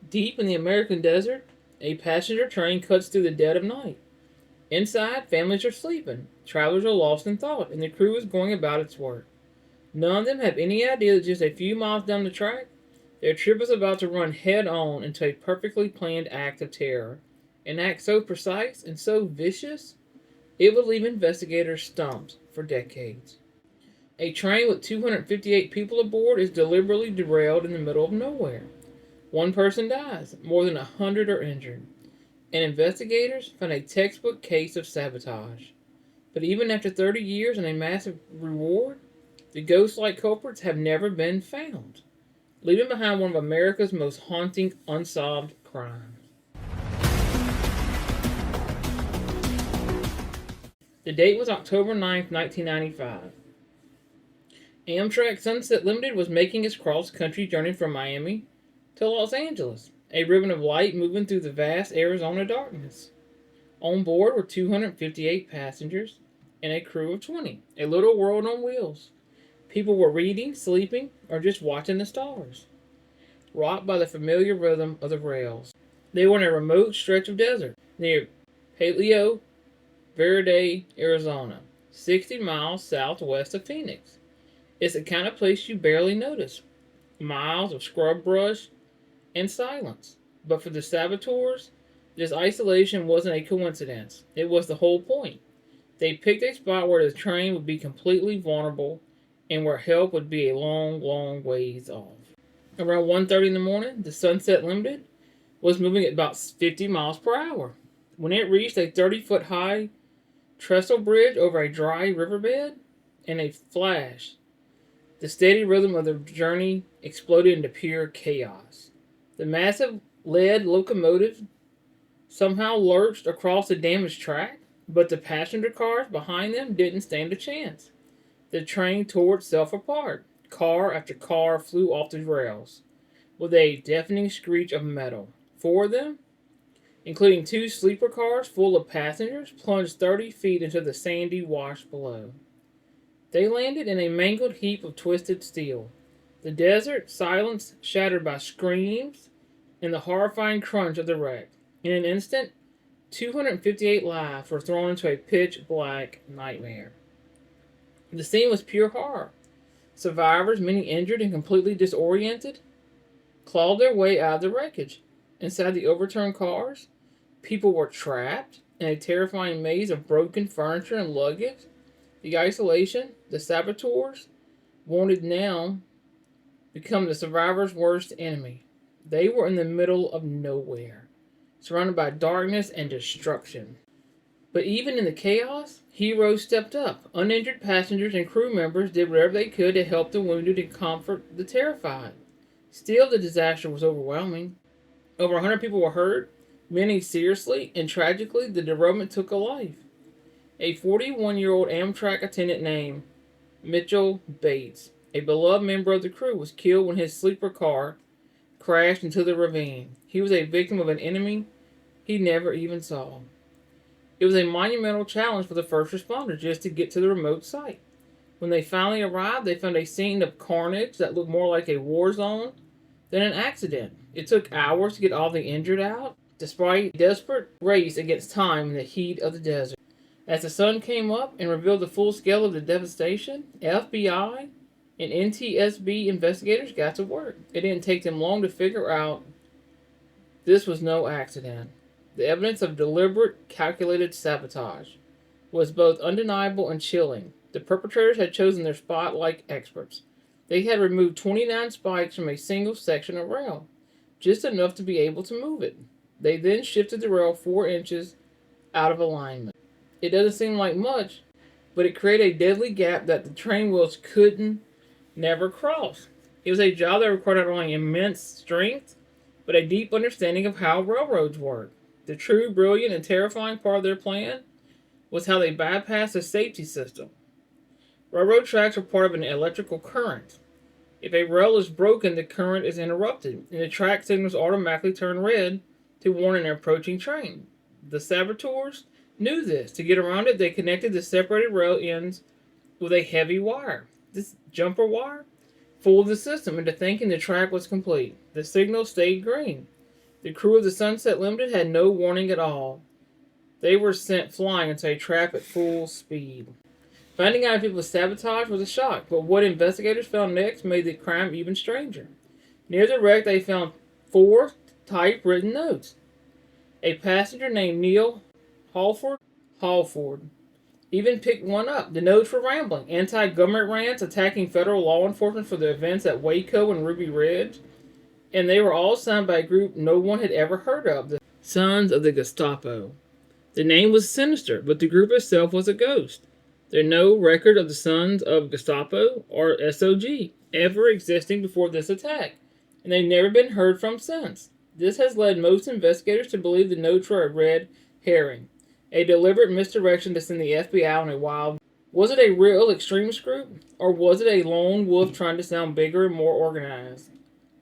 Deep in the American desert, a passenger train cuts through the dead of night. Inside, families are sleeping, travelers are lost in thought, and the crew is going about its work. None of them have any idea that just a few miles down the track, their trip is about to run head on into a perfectly planned act of terror. An act so precise and so vicious, it would leave investigators stumped for decades. A train with 258 people aboard is deliberately derailed in the middle of nowhere. One person dies, more than 100 are injured, and investigators find a textbook case of sabotage. But even after 30 years and a massive reward, the ghost like culprits have never been found, leaving behind one of America's most haunting unsolved crimes. The date was October 9th, 1995. Amtrak Sunset Limited was making its cross country journey from Miami to Los Angeles, a ribbon of light moving through the vast Arizona darkness. On board were 258 passengers and a crew of 20, a little world on wheels. People were reading, sleeping, or just watching the stars, rocked by the familiar rhythm of the rails. They were in a remote stretch of desert near Paleo Verde, Arizona, 60 miles southwest of Phoenix. It's the kind of place you barely notice. Miles of scrub brush and silence. But for the saboteurs, this isolation wasn't a coincidence. It was the whole point. They picked a spot where the train would be completely vulnerable and where help would be a long, long ways off. Around 1:30 in the morning, the Sunset Limited was moving at about 50 miles per hour. When it reached a 30-foot high trestle bridge over a dry riverbed, in a flash, the steady rhythm of the journey exploded into pure chaos. The massive lead locomotive somehow lurched across the damaged track, but the passenger cars behind them didn't stand a chance. The train tore itself apart. Car after car flew off the rails, with a deafening screech of metal. Four of them, including two sleeper cars full of passengers, plunged 30 feet into the sandy wash below. They landed in a mangled heap of twisted steel. The desert silence shattered by screams and the horrifying crunch of the wreck. In an instant, 258 lives were thrown into a pitch black nightmare. The scene was pure horror. Survivors, many injured and completely disoriented, clawed their way out of the wreckage. Inside the overturned cars, people were trapped in a terrifying maze of broken furniture and luggage. The isolation, the saboteurs, wanted now become the survivors' worst enemy. They were in the middle of nowhere, surrounded by darkness and destruction. But even in the chaos, heroes stepped up. Uninjured passengers and crew members did whatever they could to help the wounded and comfort the terrified. Still, the disaster was overwhelming. Over 100 people were hurt, many seriously, and tragically, the derailment took a life. A 41-year-old Amtrak attendant named Mitchell Bates, a beloved member of the crew, was killed when his sleeper car crashed into the ravine. He was a victim of an enemy he never even saw. It was a monumental challenge for the first responders just to get to the remote site. When they finally arrived, they found a scene of carnage that looked more like a war zone than an accident. It took hours to get all the injured out, despite a desperate race against time in the heat of the desert. As the sun came up and revealed the full scale of the devastation, FBI and NTSB investigators got to work. It didn't take them long to figure out this was no accident. The evidence of deliberate, calculated sabotage was both undeniable and chilling. The perpetrators had chosen their spot like experts. They had removed 29 spikes from a single section of rail, just enough to be able to move it. They then shifted the rail 4 inches out of alignment. It doesn't seem like much, but it created a deadly gap that the train wheels couldn't never cross. It was a job that required not only immense strength, but a deep understanding of how railroads work. The true, brilliant, and terrifying part of their plan was how they bypassed the safety system. Railroad tracks are part of an electrical current. If a rail is broken, the current is interrupted, and the track signals automatically turn red to warn an approaching train. The saboteurs knew this. To get around it, they connected the separated rail ends with a heavy wire. This jumper wire fooled the system into thinking the track was complete. The signal stayed green. The crew of the Sunset Limited had no warning at all. They were sent flying into a trap at full speed. Finding out people's sabotage was a shock, but what investigators found next made the crime even stranger. Near the wreck, they found 4 typewritten notes. A passenger named Neil Hallford even picked one up. The notes were rambling, anti-government rants attacking federal law enforcement for the events at Waco and Ruby Ridge, and they were all signed by a group no one had ever heard of, the Sons of the Gestapo. The name was sinister, but the group itself was a ghost. There is no record of the Sons of Gestapo, or SOG, ever existing before this attack, and they've never been heard from since. This has led most investigators to believe the notes were a red herring, a deliberate misdirection to send the FBI on a wild. Was it a real extremist group, or was it a lone wolf trying to sound bigger and more organized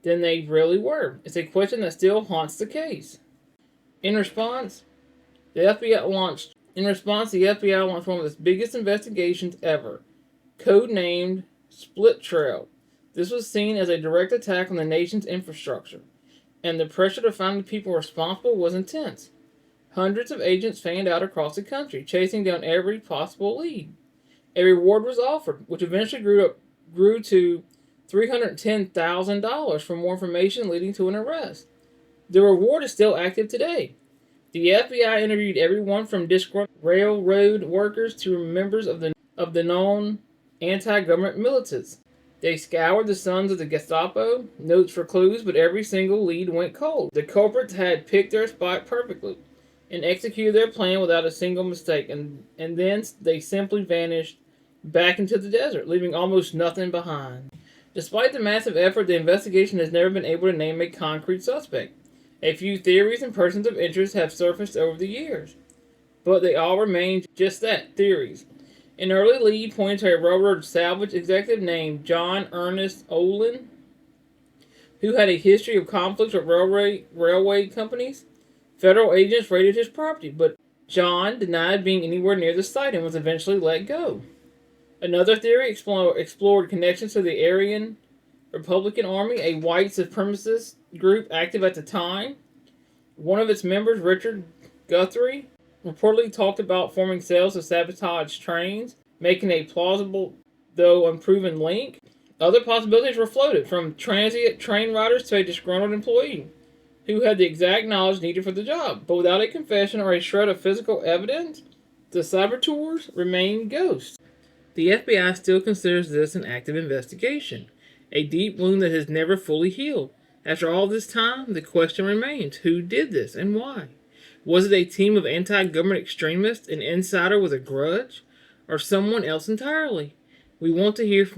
than they really were? It's a question that still haunts the case. In response, the FBI launched one of its biggest investigations ever, codenamed Split Trail. This was seen as a direct attack on the nation's infrastructure, and the pressure to find the people responsible was intense. Hundreds of agents fanned out across the country, chasing down every possible lead. A reward was offered, which eventually grew to $310,000 for more information, leading to an arrest. The reward is still active today. The FBI interviewed everyone from disgruntled railroad workers to members of the known anti-government militants. They scoured the Sons of the Gestapo notes for clues, but every single lead went cold. The culprits had picked their spot perfectly and executed their plan without a single mistake, and then they simply vanished back into the desert, leaving almost nothing behind. Despite the massive effort, the investigation has never been able to name a concrete suspect. A few theories and persons of interest have surfaced over the years, but they all remain just that, theories. An early lead pointed to a railroad salvage executive named John Ernest Olin, who had a history of conflicts with railway companies. Federal agents raided his property, but John denied being anywhere near the site and was eventually let go. Another theory explored connections to the Aryan Republican Army, a white supremacist group active at the time. One of its members, Richard Guthrie, reportedly talked about forming cells to sabotage trains, making a plausible, though unproven, link. Other possibilities were floated, from transient train riders to a disgruntled employee who had the exact knowledge needed for the job. But without a confession or a shred of physical evidence, the saboteurs remain ghosts. The FBI still considers this an active investigation, a deep wound that has never fully healed. After all this time, the question remains, who did this and why? Was it a team of anti-government extremists, an insider with a grudge, or someone else entirely? I want to hear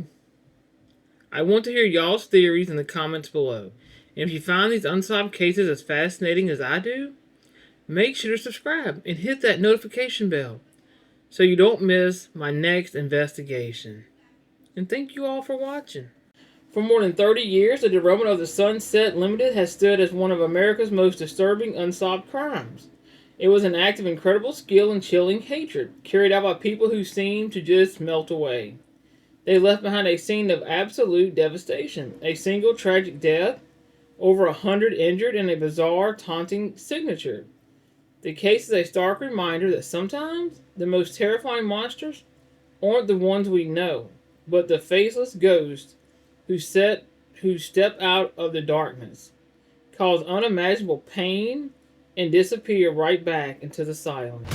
y'all's theories in the comments below. And if you find these unsolved cases as fascinating as I do, make sure to subscribe and hit that notification bell so you don't miss my next investigation. And thank you all for watching. For more than 30 years, the derailment of the Sunset Limited has stood as one of America's most disturbing unsolved crimes. It was an act of incredible skill and chilling hatred, carried out by people who seemed to just melt away. They left behind a scene of absolute devastation, a single tragic death, over 100 injured, and a bizarre, taunting signature. The case is a stark reminder that sometimes the most terrifying monsters aren't the ones we know, but the faceless ghosts who step out of the darkness, cause unimaginable pain, and disappear right back into the silence.